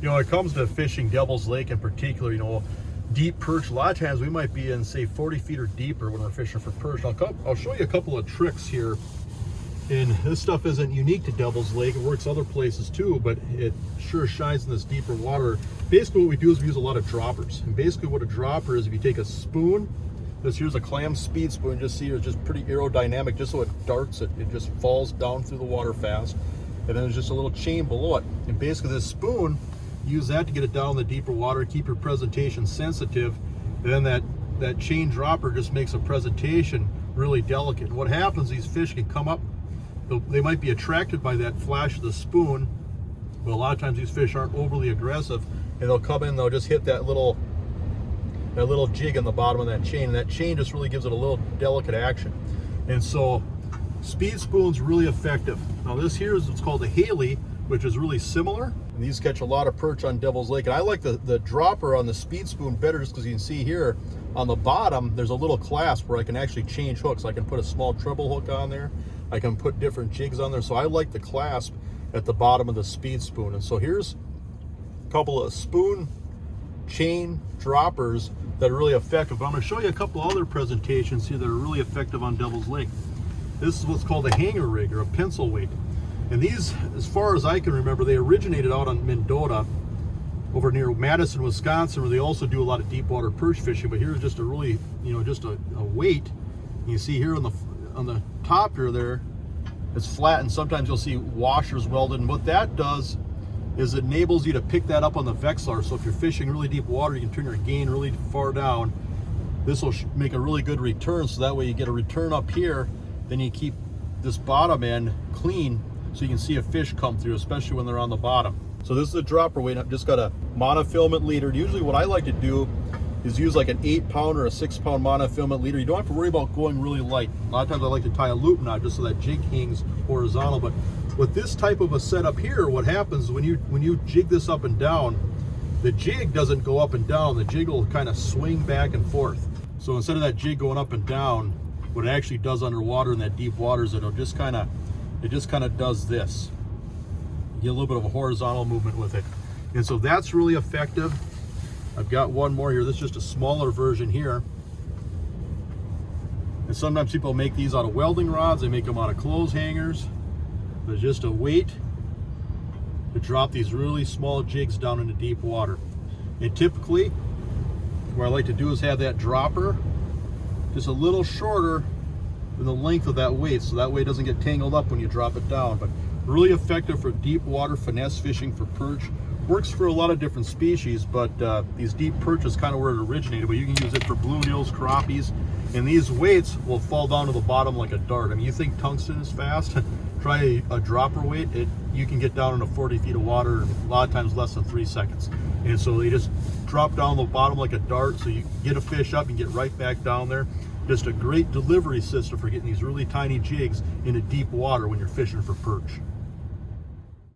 You know, when it comes to fishing Devil's Lake in particular, you know, deep perch, a lot of times we might be in, say, 40 feet or deeper when we're fishing for perch. I'll show you a couple of tricks here. And this stuff isn't unique to Devil's Lake. It works other places too, but it sure shines in this deeper water. Basically what we do is we use a lot of droppers. And basically what a dropper is, if you take a spoon, here's a clam speed spoon, just see it's just pretty aerodynamic, just so it darts, it just falls down through the water fast. And then there's just a little chain below it. And basically this spoon, use that to get it down in the deeper water, keep your presentation sensitive. And then that chain dropper just makes a presentation really delicate. And what happens, these fish can come up, they might be attracted by that flash of the spoon, but a lot of times these fish aren't overly aggressive, and they'll come in, they'll just hit that little jig in the bottom of that chain, and that chain just really gives it a little delicate action. And so speed spoon's really effective. Now this here is what's called a Haley, which is really similar, and these catch a lot of perch on Devil's Lake. And I like the dropper on the speed spoon better, just because you can see here on the bottom there's a little clasp where I can actually change hooks. I can put a small treble hook on there, I can put different jigs on there, so I like the clasp at the bottom of the speed spoon. And so here's a couple of spoon chain droppers that are really effective. But I'm going to show you a couple other presentations here that are really effective on Devil's Lake. This is what's called a hanger rig, or a pencil weight. And these, as far as I can remember, they originated out on Mendota over near Madison, Wisconsin, where they also do a lot of deep water perch fishing. But here's just a really, you know, just a weight. You see here on the top here there, it's flat, and sometimes you'll see washers welded. And what that does is it enables you to pick that up on the Vexlar. So if you're fishing really deep water, you can turn your gain really far down. This will make a really good return, so that way you get a return up here, then you keep this bottom end clean so you can see a fish come through, especially when they're on the bottom. So this is a dropper weight. I've just got a monofilament leader. Usually what I like to do is use like an 8-pound or a 6-pound monofilament leader. You don't have to worry about going really light. A lot of times I like to tie a loop knot just so that jig hangs horizontal. But with this type of a setup here, what happens when you jig this up and down, the jig doesn't go up and down. The jig will kind of swing back and forth. So instead of that jig going up and down, what it actually does underwater in that deep water is it just kind of does this. You get a little bit of a horizontal movement with it. And so that's really effective. I've got one more here. This is just a smaller version here. And sometimes people make these out of welding rods. They make them out of clothes hangers. There's just a weight to drop these really small jigs down into deep water. And typically, what I like to do is have that dropper just a little shorter than the length of that weight, so that way it doesn't get tangled up when you drop it down. But really effective for deep water finesse fishing for perch. Works for a lot of different species, but these deep perch is kind of where it originated, but you can use it for bluegills, crappies, and these weights will fall down to the bottom like a dart. I mean, you think tungsten is fast? Try a dropper weight. You can get down into 40 feet of water in a lot of times less than 3 seconds. And so they just drop down the bottom like a dart, so you get a fish up and get right back down there. Just a great delivery system for getting these really tiny jigs into deep water when you're fishing for perch.